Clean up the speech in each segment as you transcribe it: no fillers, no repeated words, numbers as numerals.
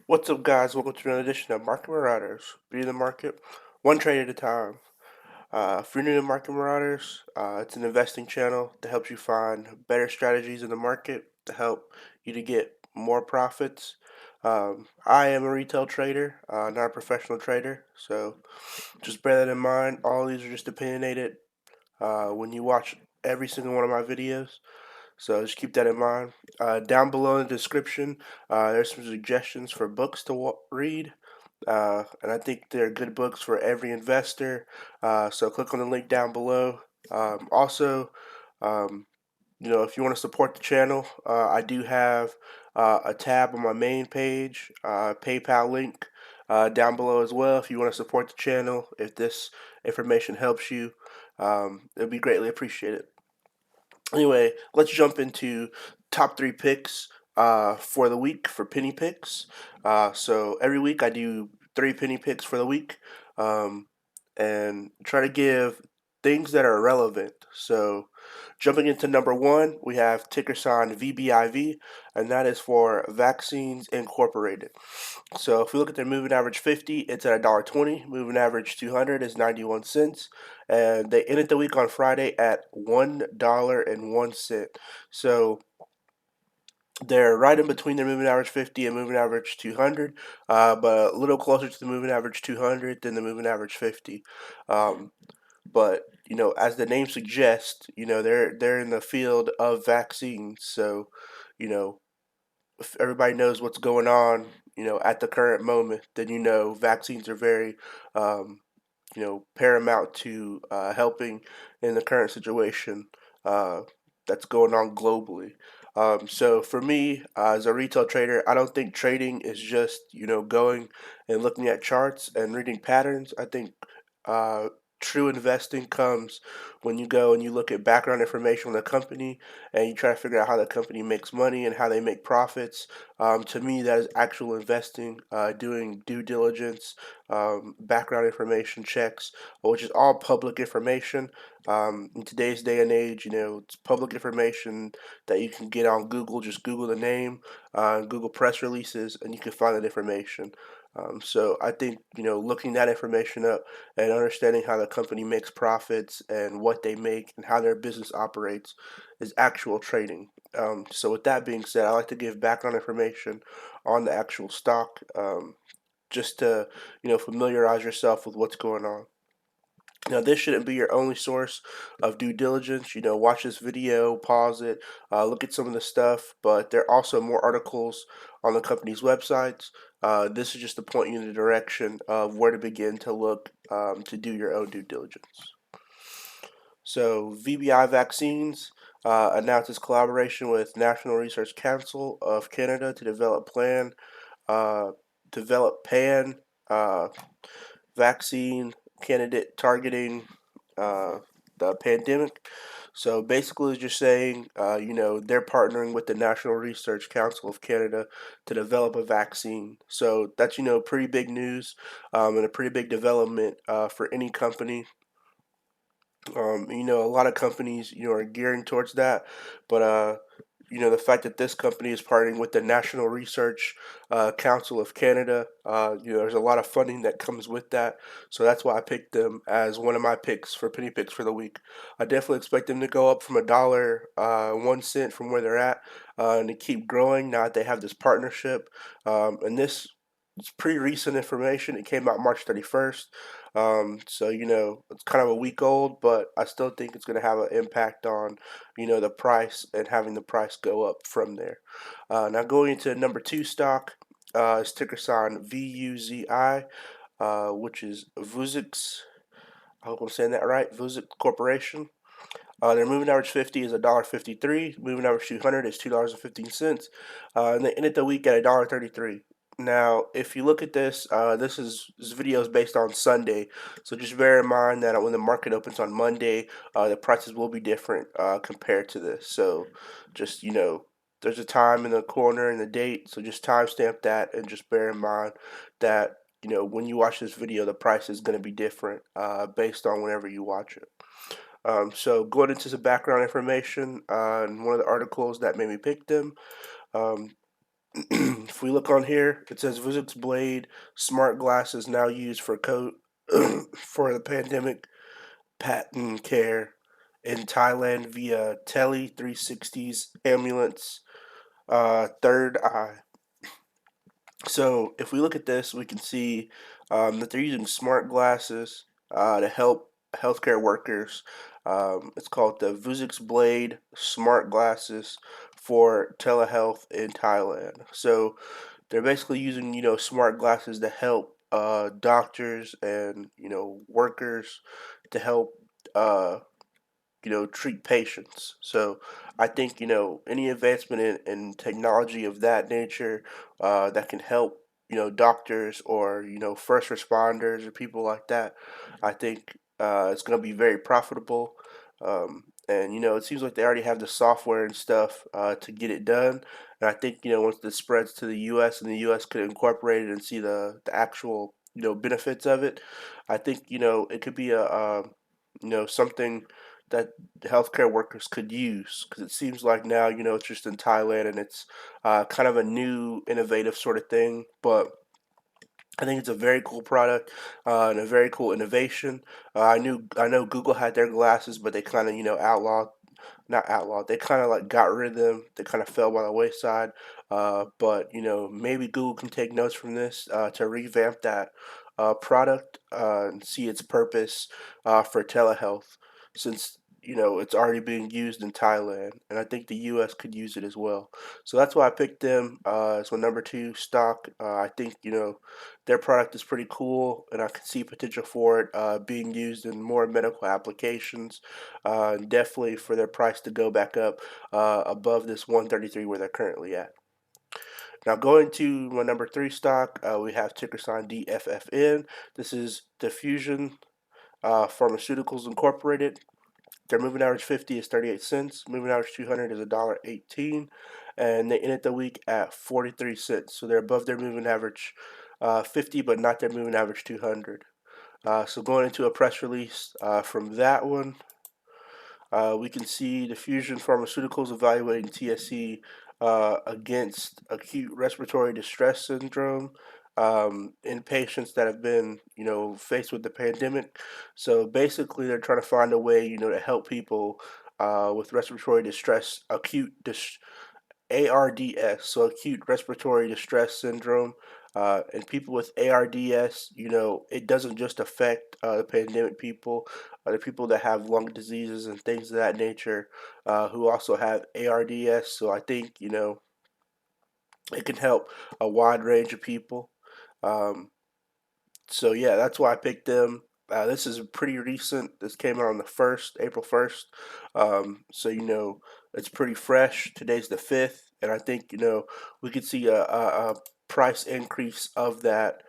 What's up, guys? Welcome to another edition of Market Marauders. Be in the market, one trade at a time. If you're new to Market Marauders, it's an investing channel that helps you find better strategies in the market to help you to get more profits. I am a retail trader, not a professional trader, so just bear that in mind. All these are just opinionated when you watch every single one of my videos. So just keep that in mind. Down below in the description, there's some suggestions for books to read. And I think they're good books for every investor. So click on the link down below. Also, um, if you want to support the channel, I do have a tab on my main page, PayPal link down below as well. If you want to support the channel, if this information helps you, it would be greatly appreciated. Anyway, let's jump into top three picks for the week for penny picks. So every week I do three penny picks for the week, um, and try to give things that are relevant. So jumping into number one, we have ticker sign VBIV, and that is for Vaccines Incorporated. So if we look at their moving average 50, it's at $1.20. Moving average 200 is 91 cents. And they ended the week on Friday at $1.01. So they're right in between their moving average 50 and moving average 200, but a little closer to the moving average 200 than the moving average 50. Um, but as the name suggests, they're in the field of vaccines. So, you know, if everybody knows what's going on, at the current moment, then vaccines are very, um, paramount to helping in the current situation uh, that's going on globally. So for me, as a retail trader, I don't think trading is just going and looking at charts and reading patterns. I think uh, true investing comes when you go and you look at background information on the company and you try to figure out how the company makes money and how they make profits. To me, that is actual investing, doing due diligence, background information checks, which is all public information. In today's day and age, it's public information that you can get on Google. Just Google the name, Google press releases, and you can find that information. So I think looking that information up and understanding how the company makes profits and what they make and how their business operates is actual trading. So with that being said, I like to give background information on the actual stock, just to familiarize yourself with what's going on. Now, this shouldn't be your only source of due diligence. Watch this video, pause it, look at some of the stuff, but there are also more articles on the company's websites. This is just to point you in the direction of where to begin to look to do your own due diligence. So, VBI Vaccines announces collaboration with National Research Council of Canada to uh, develop pan uh, vaccine candidate targeting uh, the pandemic. So basically, it's just saying, they're partnering with the National Research Council of Canada to develop a vaccine. So that's, pretty big news and a pretty big development for any company. A lot of companies, are gearing towards that, but the fact that this company is partnering with the National Research Council of Canada, there's a lot of funding that comes with that. So that's why I picked them as one of my picks for penny picks for the week. I definitely expect them to go up from $1.01 from where they're at, and to keep growing now that they have this partnership. And this it's pretty recent information. It came out March 31st. So, it's kind of a week old, but I still think it's going to have an impact on, the price and having the price go up from there. Now, going into number two stock, is ticker sign VUZI, which is Vuzix. I hope I'm saying that right. Vuzix Corporation. Their moving average 50 is $1.53. Moving average 200 is $2.15. And they ended the week at $1.33. Now, if you look at this, this video is based on Sunday, so just bear in mind that when the market opens on Monday, the prices will be different compared to this. So, just there's a time in the corner and the date, so just timestamp that and just bear in mind that when you watch this video, the price is going to be different based on whenever you watch it. So going into some background information on one of the articles that made me pick them. Um, If we look on here, it says Vuzix Blade smart glasses now used for for the pandemic patent care in Thailand via Tele 360's ambulance third eye. So if we look at this, we can see that they're using smart glasses to help healthcare workers. It's called the Vuzix Blade Smart Glasses for telehealth in Thailand. So they're basically using smart glasses to help doctors and workers to help uh, treat patients. So I think, any advancement in technology of that nature that can help, doctors or, first responders or people like that, I think it's going to be very profitable. And, it seems like they already have the software and stuff to get it done. And I think, once this spreads to the U.S. and the U.S. could incorporate it and see the actual, benefits of it, I think, it could be something that healthcare workers could use, because it seems like now it's just in Thailand and it's kind of a new innovative sort of thing, but I think it's a very cool product and a very cool innovation. I know Google had their glasses, but they kind of outlawed, not outlawed. They kind of like got rid of them. They kind of fell by the wayside. But maybe Google can take notes from this to revamp that product and see its purpose for telehealth, since it's already being used in Thailand, and I think the U.S. could use it as well. So that's why I picked them as my number two stock. I think their product is pretty cool, and I can see potential for it being used in more medical applications. And definitely for their price to go back up above this 133 where they're currently at. Now, going to my number three stock, we have ticker sign DFFN. This is Diffusion Pharmaceuticals Incorporated. Their moving average 50 is 38 cents. Moving average 200 is $1.18. And they ended the week at 43 cents. So they're above their moving average 50, but not their moving average 200. So going into a press release from that one, we can see Diffusion Pharmaceuticals evaluating TSC against acute respiratory distress syndrome in patients that have been, faced with the pandemic. So basically, they're trying to find a way, to help people with respiratory distress, ARDS, so acute respiratory distress syndrome. And people with ARDS, it doesn't just affect the pandemic people, the people that have lung diseases and things of that nature who also have ARDS. So I think, it can help a wide range of people. Um, so yeah, that's why I picked them. This is pretty recent. This came out on the first, April 1st. So it's pretty fresh. Today's the 5th, and I think we could see a price increase of that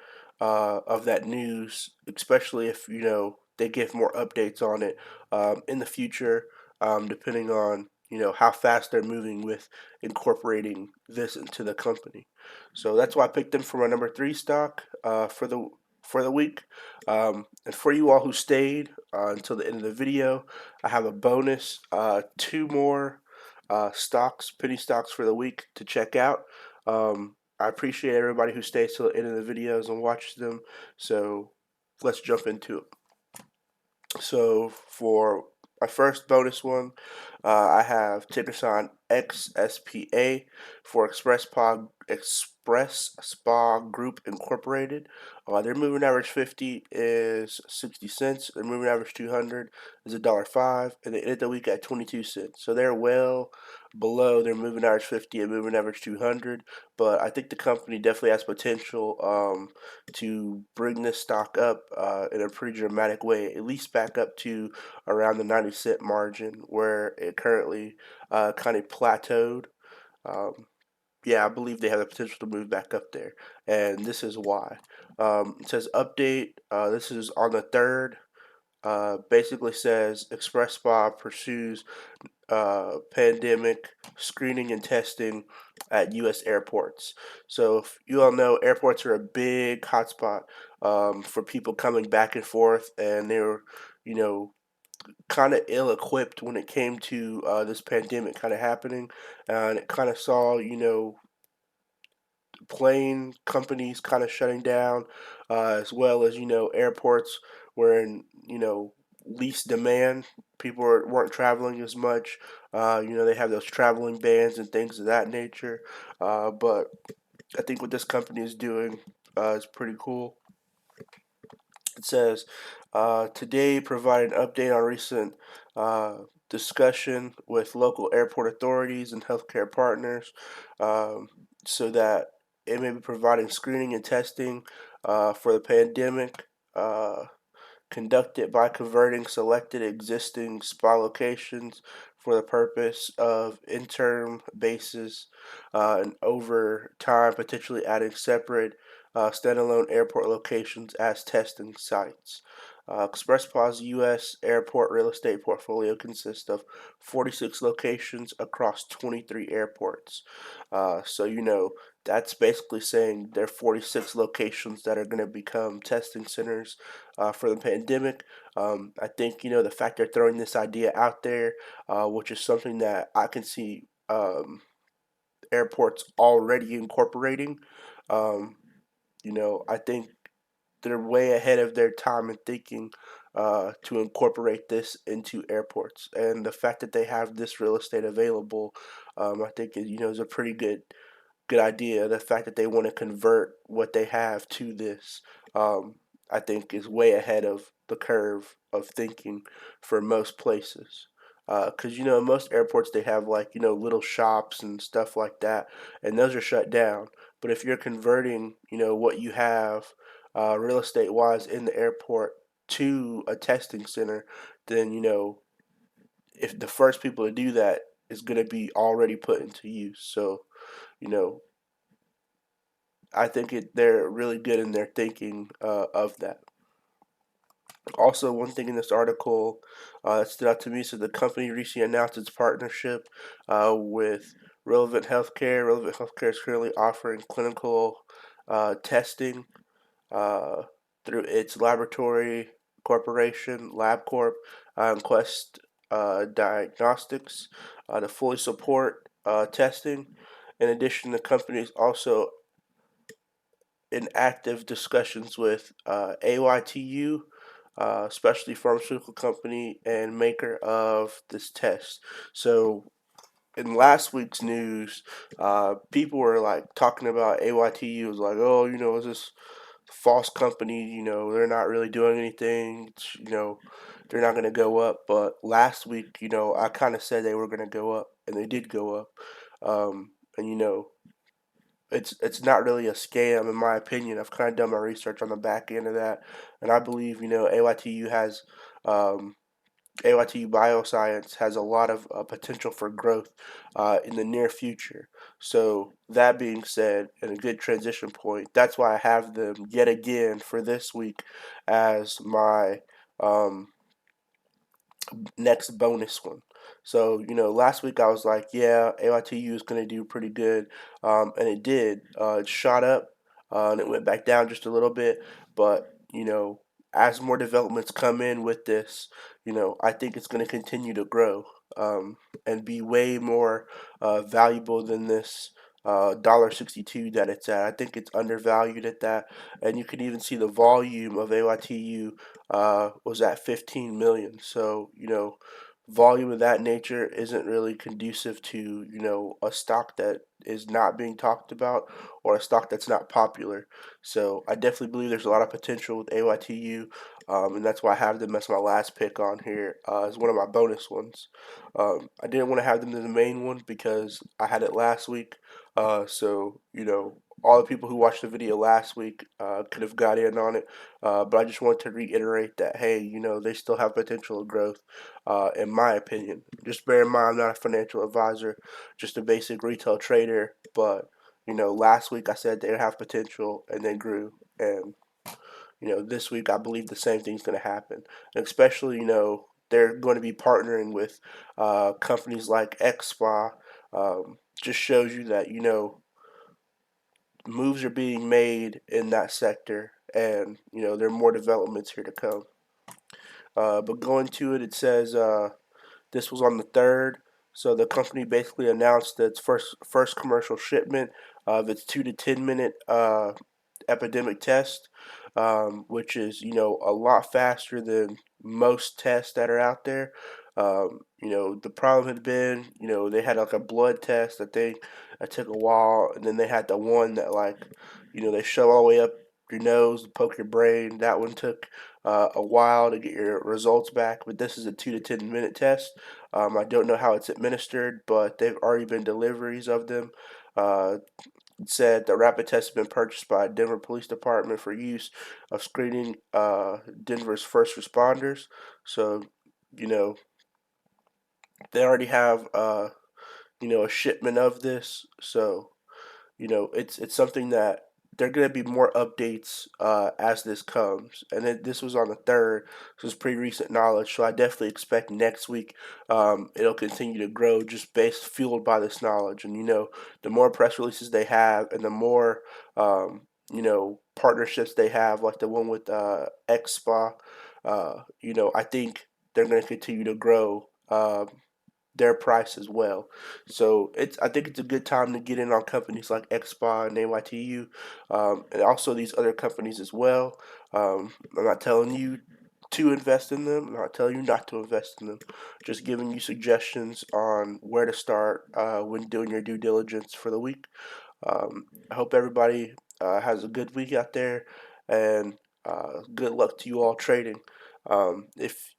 news, especially if they give more updates on it in the future, depending on how fast they're moving with incorporating this into the company. So that's why I picked them for my number three stock for the week. And for you all who stayed until the end of the video, I have a bonus, two more stocks, penny stocks for the week to check out. I appreciate everybody who stays till the end of the videos and watches them. So let's jump into it. So for my first bonus one, I have ticker sign XSPA for Express Spa Group Incorporated. Their moving average 50 is 60 cents. Their moving average 200 is $1.05, and they ended the week at 22 cents. So they're well below their moving average 50 and moving average 200. But I think the company definitely has potential to bring this stock up in a pretty dramatic way, at least back up to around the 90-cent margin where it currently kind of plateaued. Um, yeah, I believe they have the potential to move back up there, and this is why. It says update. This is on the third. Basically says Express Spa pursues pandemic screening and testing at U.S. airports. So, if you all know, airports are a big hotspot for people coming back and forth, and they're, you know, kind of ill equipped when it came to this pandemic kind of happening. And it kind of saw, plane companies kind of shutting down, as well as airports were in least demand. People weren't traveling as much. They have those traveling bans and things of that nature. But I think what this company is doing is pretty cool. It says, today provide an update on recent discussion with local airport authorities and healthcare partners, um, so that it may be providing screening and testing for the pandemic. Conducted by converting selected existing spa locations for the purpose of interim basis, and over time potentially adding separate standalone airport locations as testing sites. ExpressPa's U.S. airport real estate portfolio consists of 46 locations across 23 airports. So, that's basically saying there are 46 locations that are going to become testing centers for the pandemic. I think the fact they're throwing this idea out there, which is something that I can see airports already incorporating. Um, I think they're way ahead of their time in thinking to incorporate this into airports, and the fact that they have this real estate available, I think is a pretty good idea. The fact that they want to convert what they have to this, um, I think, is way ahead of the curve of thinking for most places. Because most airports they have like little shops and stuff like that, and those are shut down. But if you're converting what you have real estate wise in the airport to a testing center, then if the first people to do that is going to be already put into use. So you know I think they're really good in their thinking of that. Also, one thing in this article that stood out to me said the company recently announced its partnership with Relevant Healthcare. Relevant Healthcare is currently offering clinical testing uh, through its laboratory corporation, LabCorp, and Quest Diagnostics to fully support testing. In addition, the company is also in active discussions with AYTU, especially pharmaceutical company and maker of this test. So in last week's news, people were like talking about AYTU was like, oh, is this false company? They're not really doing anything. They're not going to go up. But last week, I kind of said they were going to go up, and they did go up. And it's not really a scam in my opinion. I've kind of done my research on the back end of that, and I believe um, AYTU Bioscience has a lot of potential for growth in the near future. So that being said, and a good transition point, that's why I have them yet again for this week as my um, next bonus one. So, last week I was like, yeah, AYTU is going to do pretty good. And it did. It shot up and it went back down just a little bit. But, as more developments come in with this, I think it's going to continue to grow and be way more valuable than this. $1.62 that it's at. I think it's undervalued at that, and you can even see the volume of AYTU was at 15 million. So, volume of that nature isn't really conducive to, a stock that is not being talked about or a stock that's not popular. So, I definitely believe there's a lot of potential with AYTU, and that's why I have them as my last pick on here as one of my bonus ones. I didn't want to have them as the main one because I had it last week. So, all the people who watched the video last week could have got in on it. But I just want to reiterate that, hey, they still have potential of growth, in my opinion. Just bear in mind, I'm not a financial advisor, just a basic retail trader. But, last week I said they have potential and they grew. And, this week I believe the same thing's going to happen. And especially, they're going to be partnering with companies like XSPA. Just shows you that, moves are being made in that sector, and there are more developments here to come. But going to it, it says this was on the 3rd. So the company basically announced its first commercial shipment of its 2 to 10 minute epidemic test, which is a lot faster than most tests that are out there. The problem had been they had like a blood test that that took a while, and then they had the one that they shove all the way up your nose, poke your brain. That one took a while to get your results back, but this is a 2 to 10 minute test. I don't know how it's administered, but they've already been deliveries of them. Uh, it said the rapid test has been purchased by Denver Police Department for use of screening Denver's first responders. So, you know, they already have a shipment of this. So it's something that there are going to be more updates as this comes. And this was on the 3rd, so it's pretty recent knowledge. So I definitely expect next week it'll continue to grow just fueled by this knowledge. And, the more press releases they have and the more, partnerships they have, like the one with XSPA, I think they're going to continue to grow. Their price as well. So I think it's a good time to get in on companies like XSPA and AYTU, and also these other companies as well. I'm not telling you to invest in them. I'm not telling you not to invest in them. Just giving you suggestions on where to start when doing your due diligence for the week. I hope everybody has a good week out there, and good luck to you all trading. If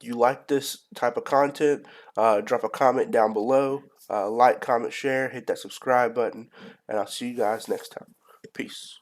you like this type of content, drop a comment down below. Like, comment, share, hit that subscribe button, and I'll see you guys next time. Peace.